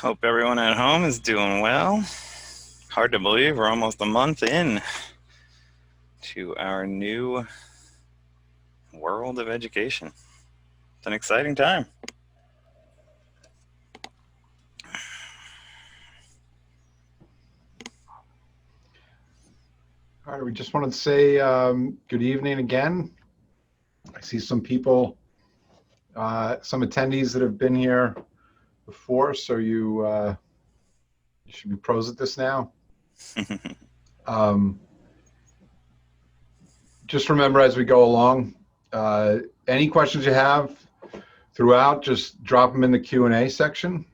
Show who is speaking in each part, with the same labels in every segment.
Speaker 1: Hope everyone at home is doing well. Hard to believe we're almost a month in to our new world of education. It's an exciting time.
Speaker 2: All right, we just wanted to say good evening again. I see some people, some attendees that have been here before, so you should be pros at this now. Um, just remember as we go along, any questions you have throughout, just drop them in the Q&A section.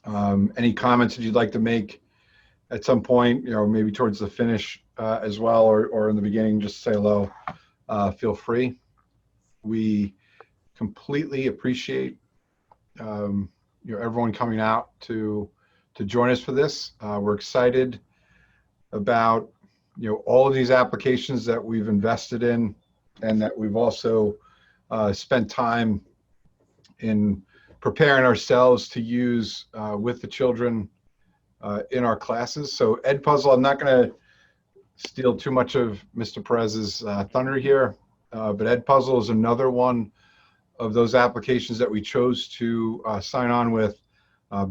Speaker 2: Any comments that you'd like to make at some point, maybe towards the finish as well, or in the beginning, just say hello. Feel free. We completely appreciate everyone coming out to join us for this. We're excited about all of these applications that we've invested in, and that we've also spent time in preparing ourselves to use with the children in our classes. So EdPuzzle, I'm not going to steal too much of Mr. Perez's thunder here, but EdPuzzle is another one of those applications that we chose to sign on with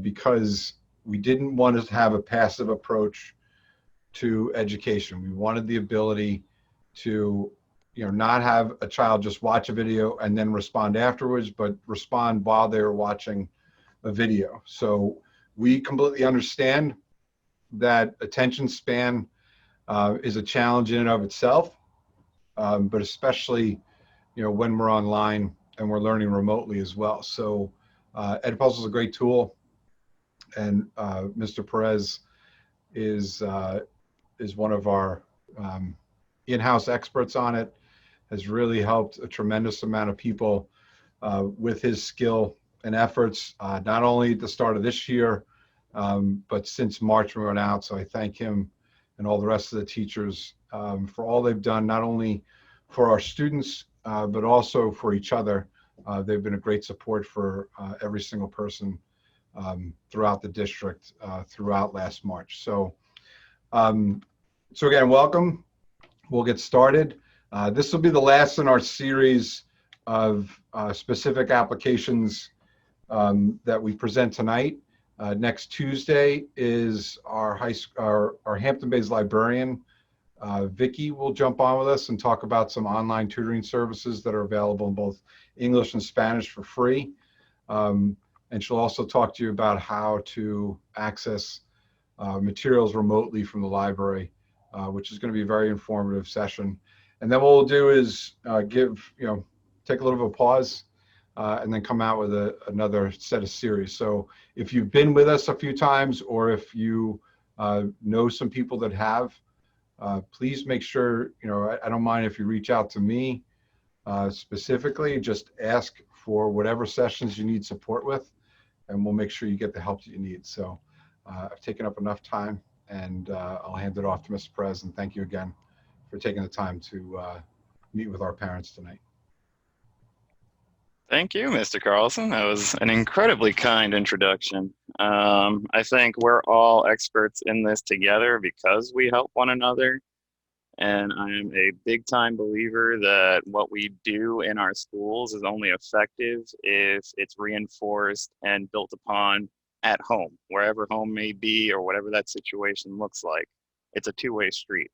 Speaker 2: because we didn't want to have a passive approach to education. We wanted the ability to not have a child just watch a video and then respond afterwards, but respond while they were watching a video. So we completely understand that attention span is a challenge in and of itself, but especially when we're online and we're learning remotely as well. So EdPuzzle is a great tool, and Mr. Perez is one of our in-house experts on it, has really helped a tremendous amount of people with his skill and efforts, not only at the start of this year, but since March we went out. So I thank him and all the rest of the teachers for all they've done, not only for our students, but also for each other. They've been a great support for every single person throughout the district throughout last March. So again, welcome. We'll get started. This will be the last in our series of specific applications that we present tonight. Next Tuesday is our Hampton-based librarian, Vicki, will jump on with us and talk about some online tutoring services that are available in both English and Spanish for free. And she'll also talk to you about how to access materials remotely from the library, which is going to be a very informative session. And then what we'll do is take a little bit of a pause and then come out with another set of series. So if you've been with us a few times, or if you know some people that have, please make sure, I don't mind if you reach out to me specifically, just ask for whatever sessions you need support with, and we'll make sure you get the help that you need. So I've taken up enough time, and I'll hand it off to Mr. Perez, and thank you again for taking the time to meet with our parents tonight.
Speaker 1: Thank you, Mr. Carlson. That was an incredibly kind introduction. I think we're all experts in this together because we help one another. And I am a big time believer that what we do in our schools is only effective if it's reinforced and built upon at home, wherever home may be or whatever that situation looks like. It's a two-way street.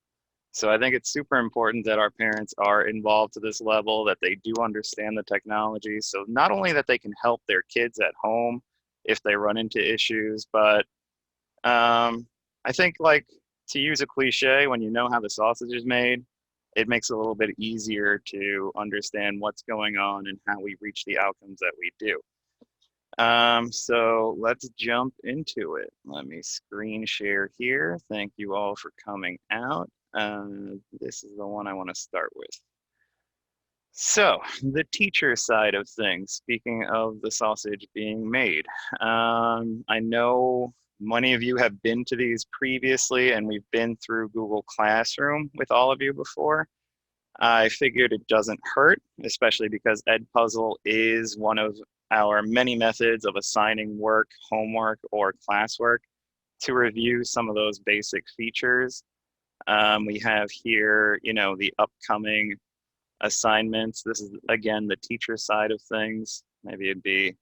Speaker 1: So I think it's super important that our parents are involved to this level, that they do understand the technology. So not only that they can help their kids at home if they run into issues, but I think, like, to use a cliche, when you know how the sausage is made, it makes it a little bit easier to understand what's going on and how we reach the outcomes that we do. So let's jump into it. Let me screen share here. Thank you all for coming out. This is the one I want to start with. So the teacher side of things, speaking of the sausage being made, I know many of you have been to these previously, and we've been through Google Classroom with all of you before. I figured it doesn't hurt, especially because EdPuzzle is one of our many methods of assigning work, homework, or classwork to review some of those basic features. We have here, the upcoming assignments. This is, again, the teacher side of things. Maybe it'd be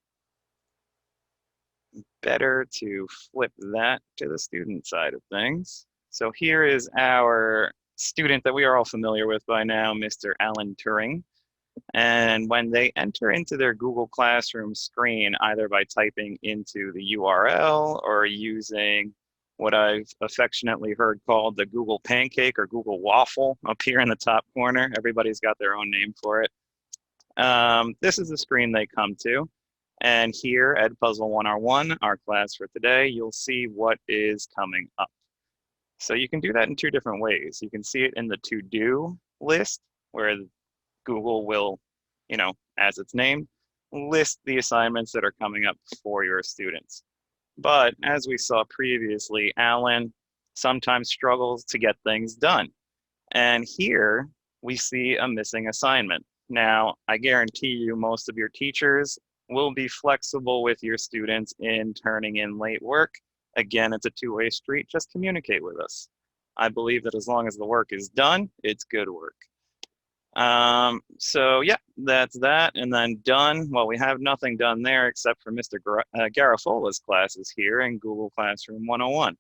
Speaker 1: better to flip that to the student side of things. So here is our student that we are all familiar with by now, Mr. Alan Turing. And when they enter into their Google Classroom screen, either by typing into the URL or using what I've affectionately heard called the Google Pancake or Google Waffle up here in the top corner, everybody's got their own name for it. This is the screen they come to. And here, EdPuzzle 101, our class for today, you'll see what is coming up. So you can do that in two different ways. You can see it in the to-do list, where Google will, as it's named, list the assignments that are coming up for your students. But as we saw previously, Alan sometimes struggles to get things done. And here we see a missing assignment. Now, I guarantee you most of your teachers will be flexible with your students in turning in late work. Again, it's a two-way street. Just communicate with us. I believe that as long as the work is done, it's good work. So yeah, that's that. And then done. Well, we have nothing done there except for Mr. Garofola's classes here in Google Classroom 101.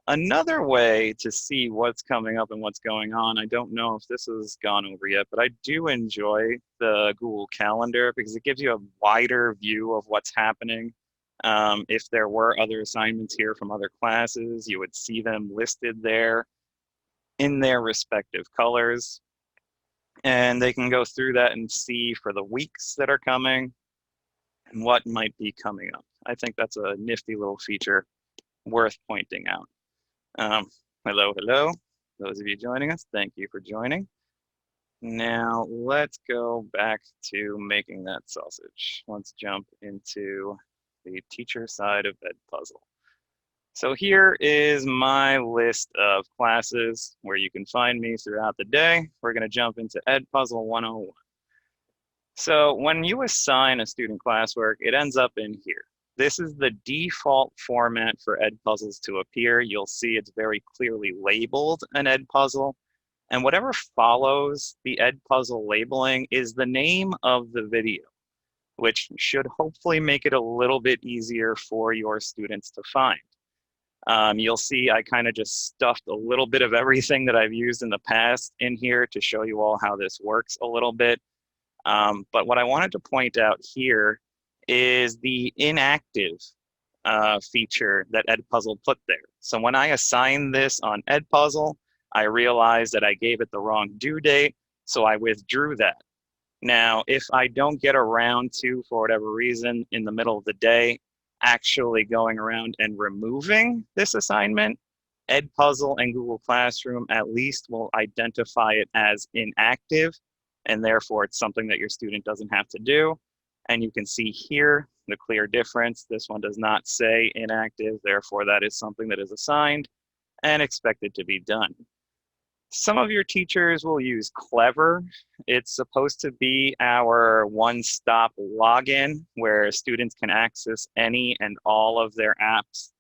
Speaker 1: Another way to see what's coming up and what's going on, I don't know if this has gone over yet, but I do enjoy the Google Calendar because it gives you a wider view of what's happening. If there were other assignments here from other classes, you would see them listed there in their respective colors. And they can go through that and see for the weeks that are coming and what might be coming up. I think that's a nifty little feature worth pointing out. Hello. Those of you joining us, thank you for joining. Now let's go back to making that sausage. Let's jump into the teacher side of EdPuzzle. So here is my list of classes where you can find me throughout the day. We're going to jump into EdPuzzle 101. So when you assign a student classwork, it ends up in here. This is the default format for EdPuzzles to appear. You'll see it's very clearly labeled an EdPuzzle. And whatever follows the EdPuzzle labeling is the name of the video, which should hopefully make it a little bit easier for your students to find. You'll see I kind of just stuffed a little bit of everything that I've used in the past in here to show you all how this works a little bit. But what I wanted to point out here is the inactive feature that EdPuzzle put there. So when I assigned this on EdPuzzle, I realized that I gave it the wrong due date, so I withdrew that. Now, if I don't get around to, for whatever reason, in the middle of the day, actually going around and removing this assignment, EdPuzzle and Google Classroom at least will identify it as inactive, and therefore it's something that your student doesn't have to do. And you can see here the clear difference. This one does not say inactive, therefore that is something that is assigned and expected to be done. Some of your teachers will use Clever. It's supposed to be our one-stop login where students can access any and all of their apps.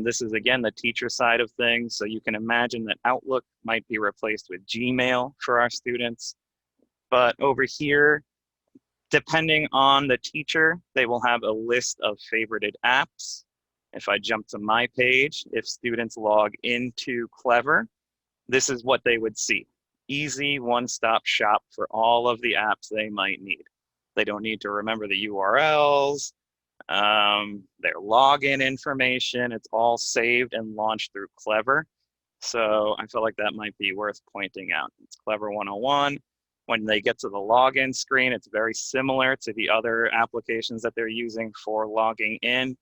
Speaker 1: This is, again, the teacher side of things. So you can imagine that Outlook might be replaced with Gmail for our students. But over here, depending on the teacher, they will have a list of favorited apps. If I jump to my page, if students log into Clever, this is what they would see. Easy one-stop shop for all of the apps they might need. They don't need to remember the URLs, their login information. It's all saved and launched through Clever. So I feel like that might be worth pointing out. It's Clever 101. When they get to the login screen, it's very similar to the other applications that they're using for logging in.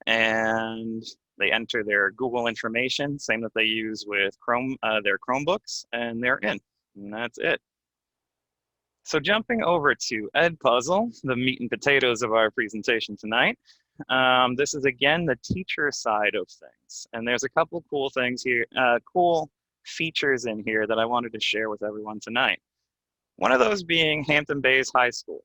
Speaker 1: And they enter their Google information, same that they use with Chrome, their Chromebooks, and they're in. And that's it. So jumping over to EdPuzzle, the meat and potatoes of our presentation tonight. This is, again, the teacher side of things. And there's a couple cool things here, cool features in here that I wanted to share with everyone tonight. One of those being Hampton Bays High School.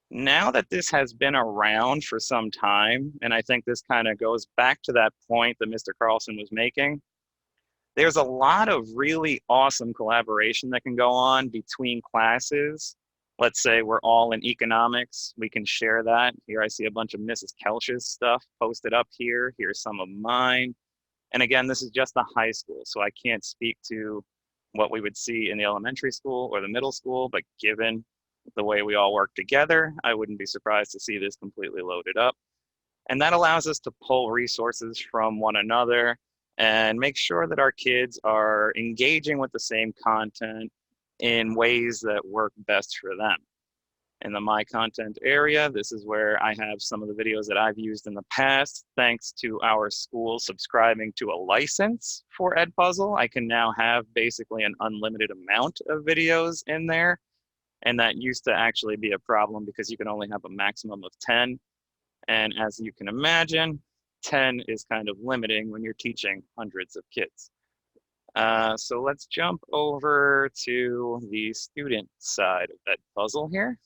Speaker 1: Now that this has been around for some time, and I think this kind of goes back to that point that Mr. Carlson was making, there's a lot of really awesome collaboration that can go on between classes. Let's say we're all in economics, we can share that. Here I see a bunch of Mrs. Kelch's stuff posted up here. Here's some of mine. And again, this is just the high school, so I can't speak to what we would see in the elementary school or the middle school, but given the way we all work together, I wouldn't be surprised to see this completely loaded up. And that allows us to pull resources from one another and make sure that our kids are engaging with the same content in ways that work best for them. In the My Content area, this is where I have some of the videos that I've used in the past. Thanks to our school subscribing to a license for EdPuzzle, I can now have basically an unlimited amount of videos in there. And that used to actually be a problem because you can only have a maximum of 10. And as you can imagine, 10 is kind of limiting when you're teaching hundreds of kids. So let's jump over to the student side of EdPuzzle here.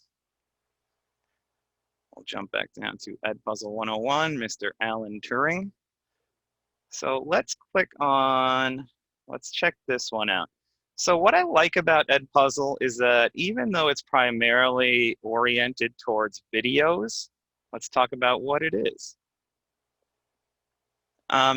Speaker 1: We'll jump back down to EdPuzzle 101, Mr. Alan Turing. So let's click on, let's check this one out. So what I like about EdPuzzle is that even though it's primarily oriented towards videos, let's talk about what it is.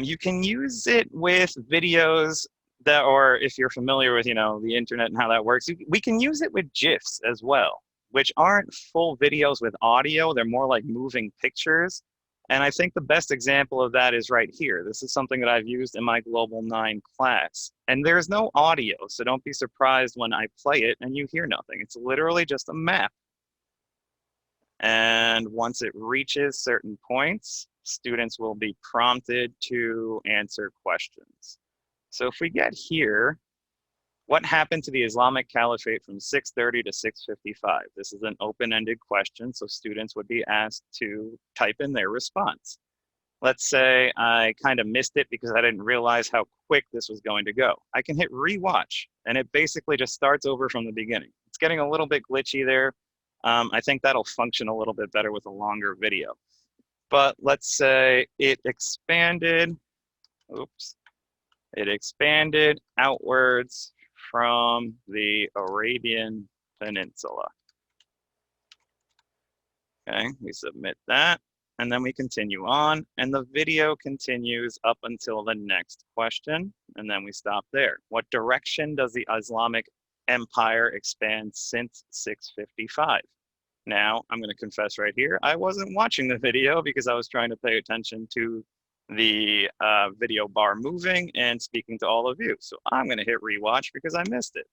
Speaker 1: You can use it with videos that, or if you're familiar with, the internet and how that works, we can use it with GIFs as well, which aren't full videos with audio. They're more like moving pictures. And I think the best example of that is right here. This is something that I've used in my Global 9 class. And there's no audio, so don't be surprised when I play it and you hear nothing. It's literally just a map. And once it reaches certain points, students will be prompted to answer questions. So if we get here, what happened to the Islamic Caliphate from 630 to 655? This is an open-ended question, so students would be asked to type in their response. Let's say I kind of missed it because I didn't realize how quick this was going to go. I can hit rewatch, and it basically just starts over from the beginning. It's getting a little bit glitchy there. I think that'll function a little bit better with a longer video. But let's say it expanded, it expanded outwards from the Arabian Peninsula. Okay, we submit that, and then we continue on, and the video continues up until the next question, and then we stop there. What direction does the Islamic Empire expand since 655? Now, I'm going to confess right here, I wasn't watching the video because I was trying to pay attention to the video bar moving and speaking to all of you. So I'm going to hit rewatch because I missed it.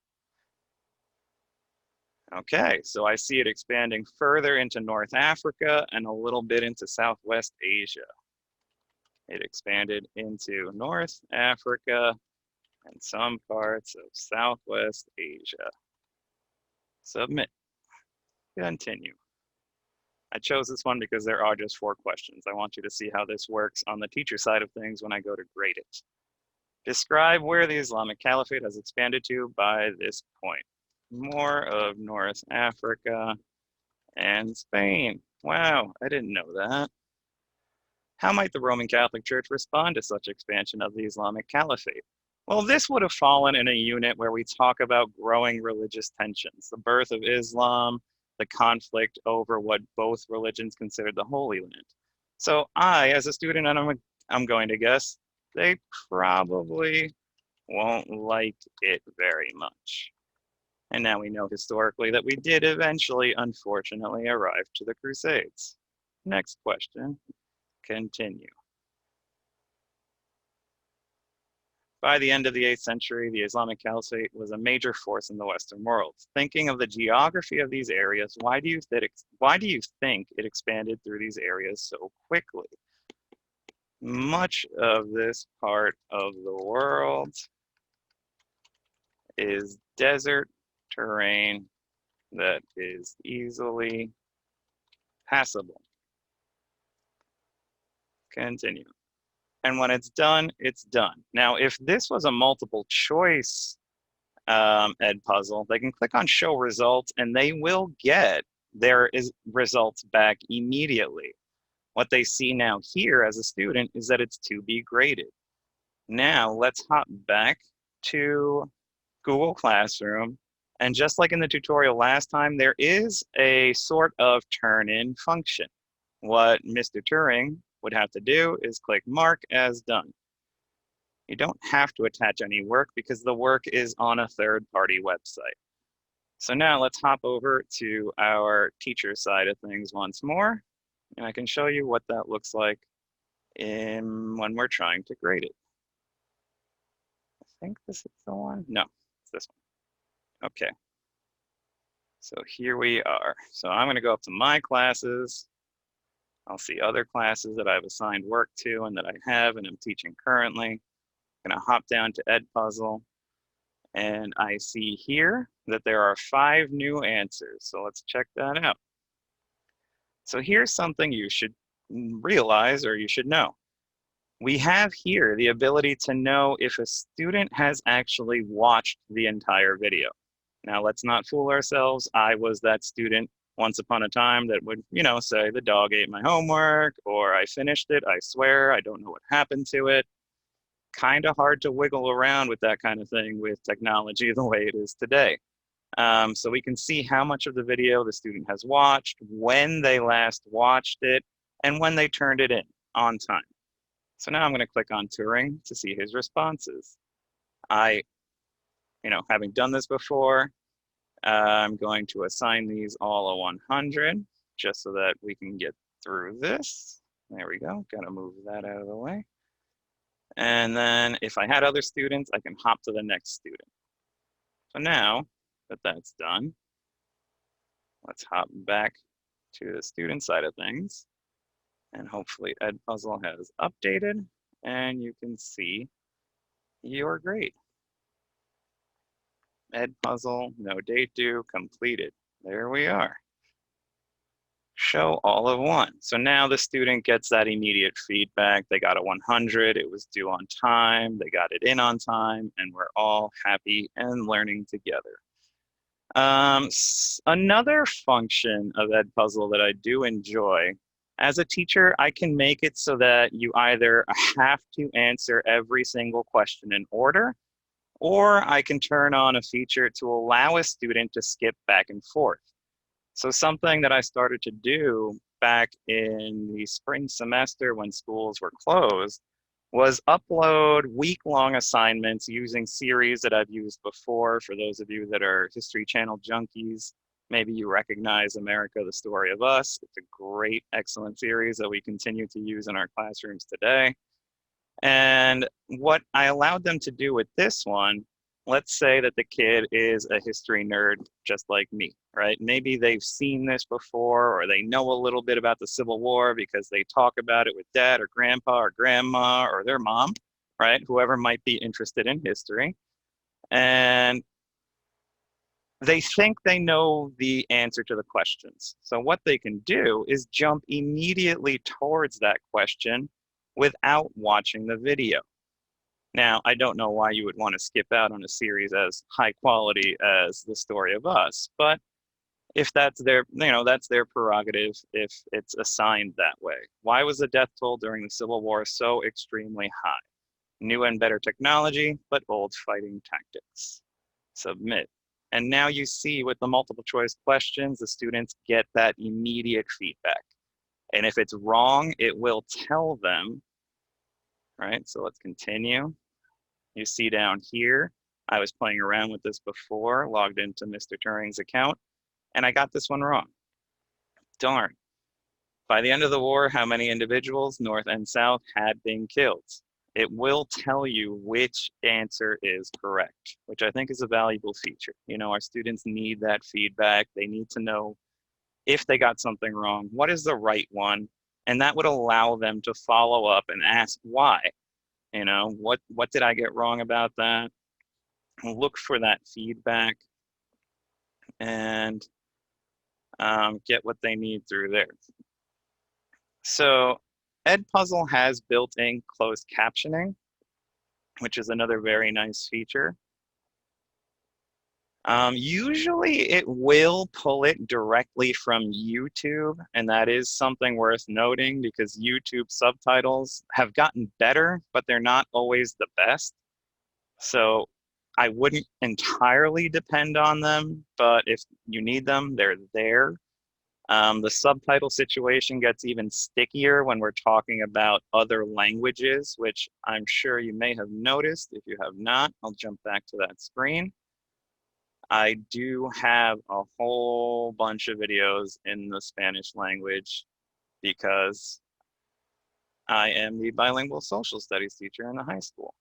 Speaker 1: Okay, so I see it expanding further into North Africa and a little bit into Southwest Asia. It expanded into North Africa and some parts of Southwest Asia. Submit. Continue. I chose this one because there are just 4 questions. I want you to see how this works on the teacher side of things when I go to grade it. Describe where the Islamic Caliphate has expanded to by this point. More of North Africa and Spain. Wow, I didn't know that. How might the Roman Catholic Church respond to such expansion of the Islamic Caliphate? Well, this would have fallen in a unit where we talk about growing religious tensions, the birth of Islam, the conflict over what both religions considered the Holy Land. So I, as a student, and I'm going to guess, they probably won't like it very much. And now we know historically that we did eventually, unfortunately, arrive to the Crusades. Next question, continue. By the end of the 8th century, the Islamic Caliphate was a major force in the Western world. Thinking of the geography of these areas, why do you think it expanded through these areas so quickly? Much of this part of the world is desert terrain that is easily passable. Continue. And when it's done, it's done. Now, if this was a multiple choice EdPuzzle, they can click on show results and they will get there is results back immediately. What they see now here as a student is that it's to be graded. Now let's hop back to Google Classroom. And just like in the tutorial last time, there is a sort of turn-in function. What Mr. Turing would have to do is click mark as done. You don't have to attach any work because the work is on a third-party website. So now let's hop over to our teacher side of things once more, and I can show you what that looks like when we're trying to grade it. I think this is the one. No, it's this one. Okay. So here we are. So I'm going to go up to my classes. I'll see other classes that I've assigned work to and that I have and I'm teaching currently. I'm going to hop down to EdPuzzle, and I see here that there are 5 new answers. So let's check that out. So here's something you should realize, or you should know. We have here the ability to know if a student has actually watched the entire video. Now, let's not fool ourselves. I was that student once upon a time that would, say the dog ate my homework, or I finished it, I swear, I don't know what happened to it. Kind of hard to wiggle around with that kind of thing with technology the way it is today. So we can see how much of the video the student has watched, when they last watched it, and when they turned it in on time. So now I'm going to click on Turing to see his responses. Having done this before, I'm going to assign these all a 100 just so that we can get through this. There we go. Got to move that out of the way. And then if I had other students, I can hop to the next student. So now that that's done, let's hop back to the student side of things. And hopefully EdPuzzle has updated and you can see your grade. EdPuzzle, no date due, completed. There we are. Show all of 1. So now the student gets that immediate feedback. They got a 100, it was due on time, they got it in on time, and we're all happy and learning together. Another function of EdPuzzle that I do enjoy, as a teacher, I can make it so that you either have to answer every single question in order, or I can turn on a feature to allow a student to skip back and forth. So something that I started to do back in the spring semester when schools were closed was upload week-long assignments using series that I've used before. For those of you that are History Channel junkies, maybe you recognize America, the Story of Us. It's a great, excellent series that we continue to use in our classrooms today. And what I allowed them to do with this one, let's say that the kid is a history nerd just like me, right? Maybe they've seen this before, or they know a little bit about the Civil War because they talk about it with dad or grandpa or grandma or their mom, right? Whoever might be interested in history. And they think they know the answer to the questions. So what they can do is jump immediately towards that question without watching the video. Now, I don't know why you would want to skip out on a series as high quality as The Story of Us, but if that's their, that's their prerogative if it's assigned that way. Why was the death toll during the Civil War so extremely high? New and better technology, but old fighting tactics. Submit. And now you see with the multiple choice questions, the students get that immediate feedback. And if it's wrong, it will tell them, right? So let's continue. You see down here, I was playing around with this before, logged into Mr. Turing's account, and I got this one wrong. Darn. By the end of the war, how many individuals, North and South, had been killed? It will tell you which answer is correct, which I think is a valuable feature. Our students need that feedback. They need to know if they got something wrong, what is the right one? And that would allow them to follow up and ask why. What did I get wrong about that? Look for that feedback and get what they need through there. So EdPuzzle has built-in closed captioning, which is another very nice feature. Usually it will pull it directly from YouTube, and that is something worth noting because YouTube subtitles have gotten better, but they're not always the best. So I wouldn't entirely depend on them, but if you need them, they're there. The subtitle situation gets even stickier when we're talking about other languages, which I'm sure you may have noticed. If you have not, I'll jump back to that screen. I do have a whole bunch of videos in the Spanish language because I am the bilingual social studies teacher in the high school,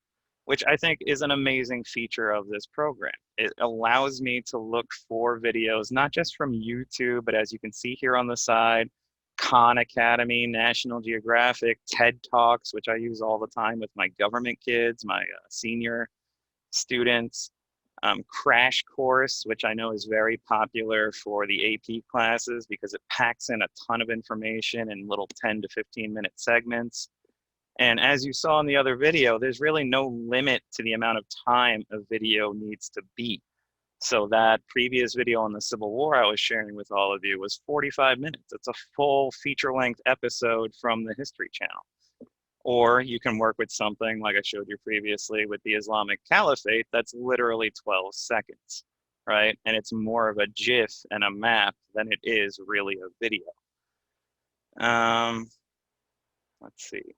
Speaker 1: which I think is an amazing feature of this program. It allows me to look for videos, not just from YouTube, but as you can see here on the side, Khan Academy, National Geographic, TED Talks, which I use all the time with my government kids, my senior students, Crash Course, which I know is very popular for the AP classes because it packs in a ton of information in little 10 to 15-minute segments. And as you saw in the other video, there's really no limit to the amount of time a video needs to be. So that previous video on the Civil War I was sharing with all of you was 45 minutes. It's a full feature-length episode from the History Channel. Or you can work with something like I showed you previously with the Islamic Caliphate that's literally 12 seconds, right? And it's more of a GIF and a map than it is really a video. Let's see.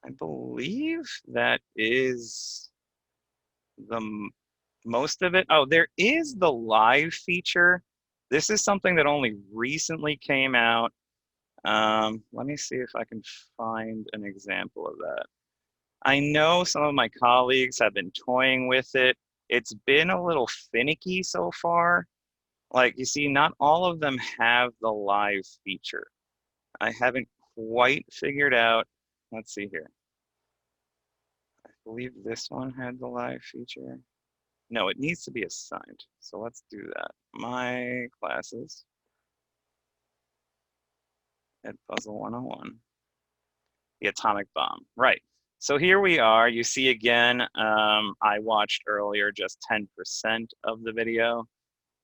Speaker 1: I believe that is the most of it. Oh, there is the live feature. This is something that only recently came out. Let me see if I can find an example of that. I know some of my colleagues have been toying with it. It's been a little finicky so far. Like you see, not all of them have the live feature. I haven't quite figured out. Let's see here. I believe this one had the live feature. No, it needs to be assigned. So let's do that. My classes, EdPuzzle 101. The atomic bomb, right. So here we are. You see again, I watched earlier just 10% of the video.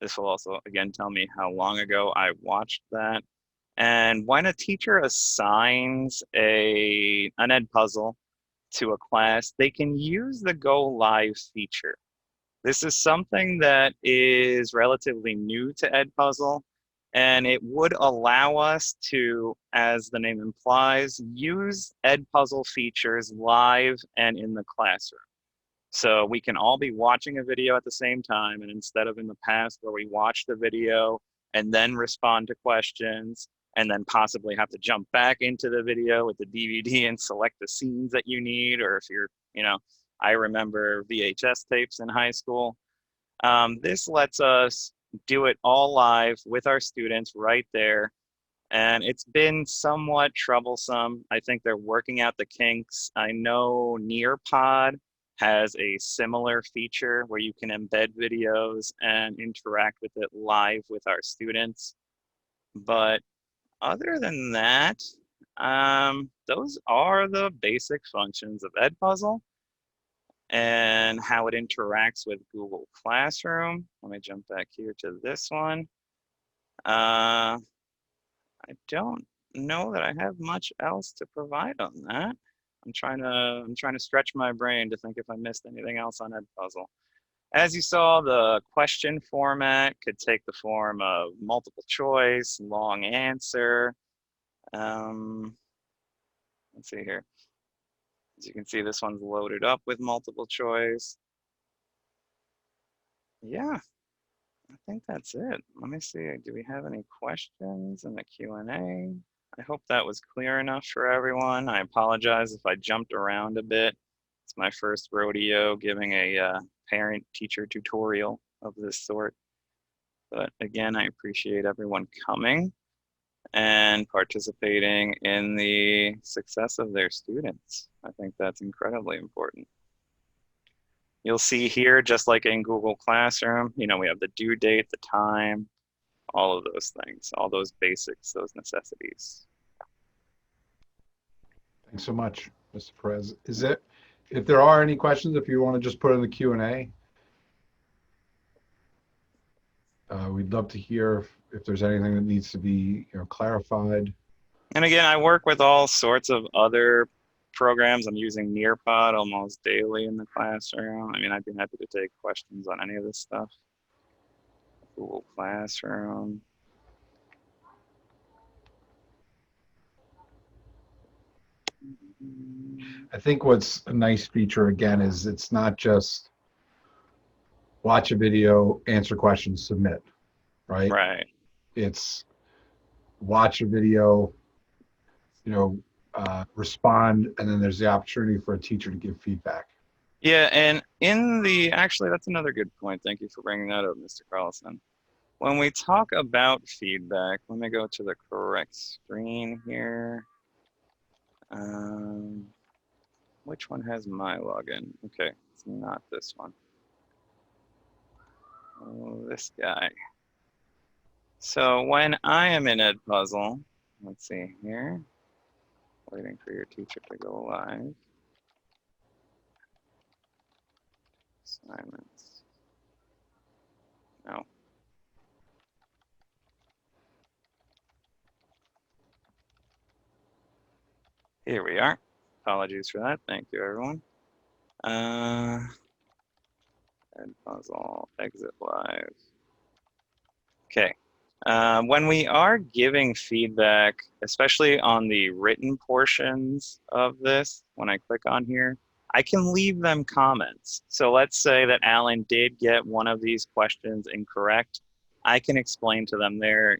Speaker 1: This will also, again, tell me how long ago I watched that. And when a teacher assigns an EdPuzzle to a class, they can use the Go Live feature. This is something that is relatively new to EdPuzzle, and it would allow us to, as the name implies, use EdPuzzle features live and in the classroom. So we can all be watching a video at the same time, and instead of in the past where we watch the video and then respond to questions, and then possibly have to jump back into the video with the DVD and select the scenes that you need, or if you're, I remember VHS tapes in high school. This lets us do it all live with our students right there. And it's been somewhat troublesome. I think they're working out the kinks. I know Nearpod has a similar feature where you can embed videos and interact with it live with our students. But other than that, those are the basic functions of EdPuzzle and how it interacts with Google Classroom. Let me jump back here to this one. I don't know that I have much else to provide on that. I'm trying to stretch my brain to think if I missed anything else on EdPuzzle. As you saw, the question format could take the form of multiple choice, long answer. Let's see here. As you can see, this one's loaded up with multiple choice. Yeah, I think that's it. Let me see, do we have any questions in the Q&A? I hope that was clear enough for everyone. I apologize if I jumped around a bit. It's my first rodeo giving a parent-teacher tutorial of this sort. But again, I appreciate everyone coming and participating in the success of their students. I think that's incredibly important. You'll see here, just like in Google Classroom, we have the due date, the time, all of those things, all those basics, those necessities.
Speaker 2: Thanks so much, Mr. Perez. If there are any questions, if you want to just put in the Q&A. We'd love to hear if there's anything that needs to be, clarified.
Speaker 1: And again, I work with all sorts of other programs. I'm using Nearpod almost daily in the classroom. I mean, I'd be happy to take questions on any of this stuff. Google Classroom.
Speaker 2: I think what's a nice feature again is it's not just watch a video, answer questions, submit, right?
Speaker 1: Right.
Speaker 2: It's watch a video, respond, and then there's the opportunity for a teacher to give feedback.
Speaker 1: Yeah, and actually, that's another good point. Thank you for bringing that up, Mr. Carlson. When we talk about feedback, let me go to the correct screen here. Which one has my login? Okay, it's not this one. Oh, this guy. So when I am in EdPuzzle, let's see here, waiting for your teacher to go live. Assignments. No. Here we are. Apologies for that. Thank you, everyone. EdPuzzle, exit live. Okay. When we are giving feedback, especially on the written portions of this, when I click on here, I can leave them comments. So let's say that Alan did get one of these questions incorrect. I can explain to them there,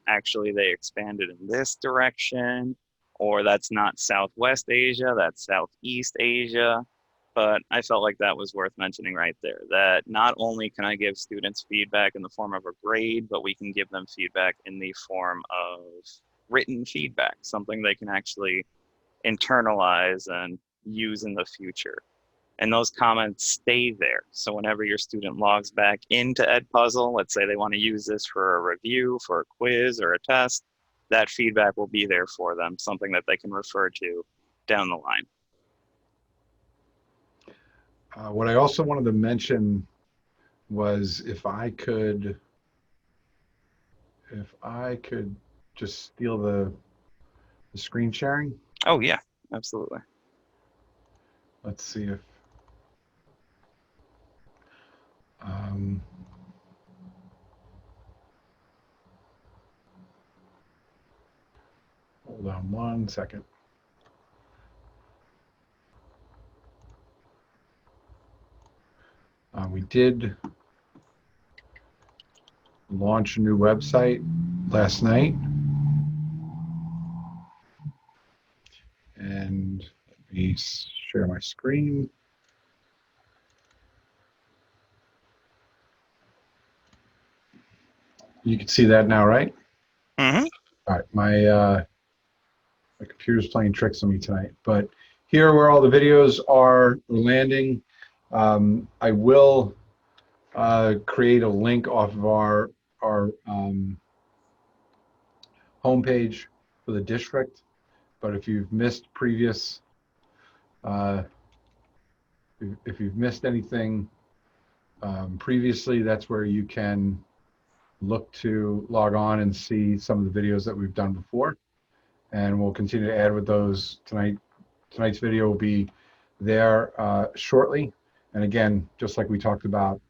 Speaker 1: actually they expanded in this direction, or that's not Southwest Asia, that's Southeast Asia. But I felt like that was worth mentioning right there, that not only can I give students feedback in the form of a grade, but we can give them feedback in the form of written feedback, something they can actually internalize and use in the future. And those comments stay there. So whenever your student logs back into EdPuzzle, let's say they want to use this for a review, for a quiz or a test, that feedback will be there for them, something that they can refer to down the line.
Speaker 2: What I also wanted to mention was if I could just steal the screen sharing.
Speaker 1: Oh, yeah, absolutely.
Speaker 2: Let's see if um, hold on one second. We did launch a new website last night. And let me share my screen. You can see that now, right?
Speaker 1: Mm-hmm.
Speaker 2: All right, my computer's playing tricks on me tonight, but here where all the videos are landing, I will create a link off of our homepage for the district. But if you've missed previous, if you've missed anything previously, that's where you can look to log on and see some of the videos that we've done before. And we'll continue to add with those tonight. Tonight's video will be there shortly. And again, just like we talked about,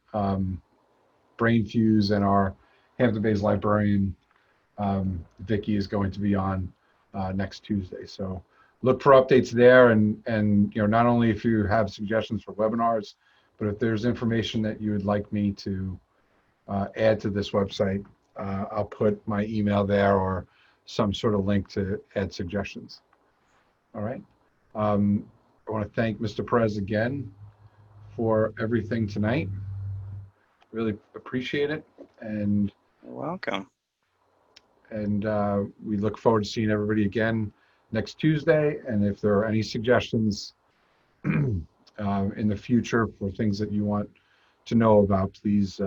Speaker 2: Brain Fuse and our Hampton Bays librarian, Vicky, is going to be on next Tuesday. So look for updates there. And not only if you have suggestions for webinars, but if there's information that you would like me to add to this website, I'll put my email there or some sort of link to add suggestions. All right. I want to thank Mr. Perez again for everything tonight. Really appreciate it. And
Speaker 1: You're welcome.
Speaker 2: And we look forward to seeing everybody again next Tuesday. And if there are any suggestions in the future for things that you want to know about, please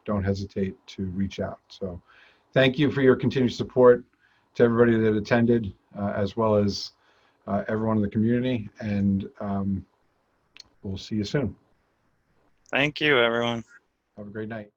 Speaker 2: don't hesitate to reach out. So thank you for your continued support to everybody that attended, as well as everyone in the community. And we'll see you soon.
Speaker 1: Thank you, everyone.
Speaker 2: Have a great night.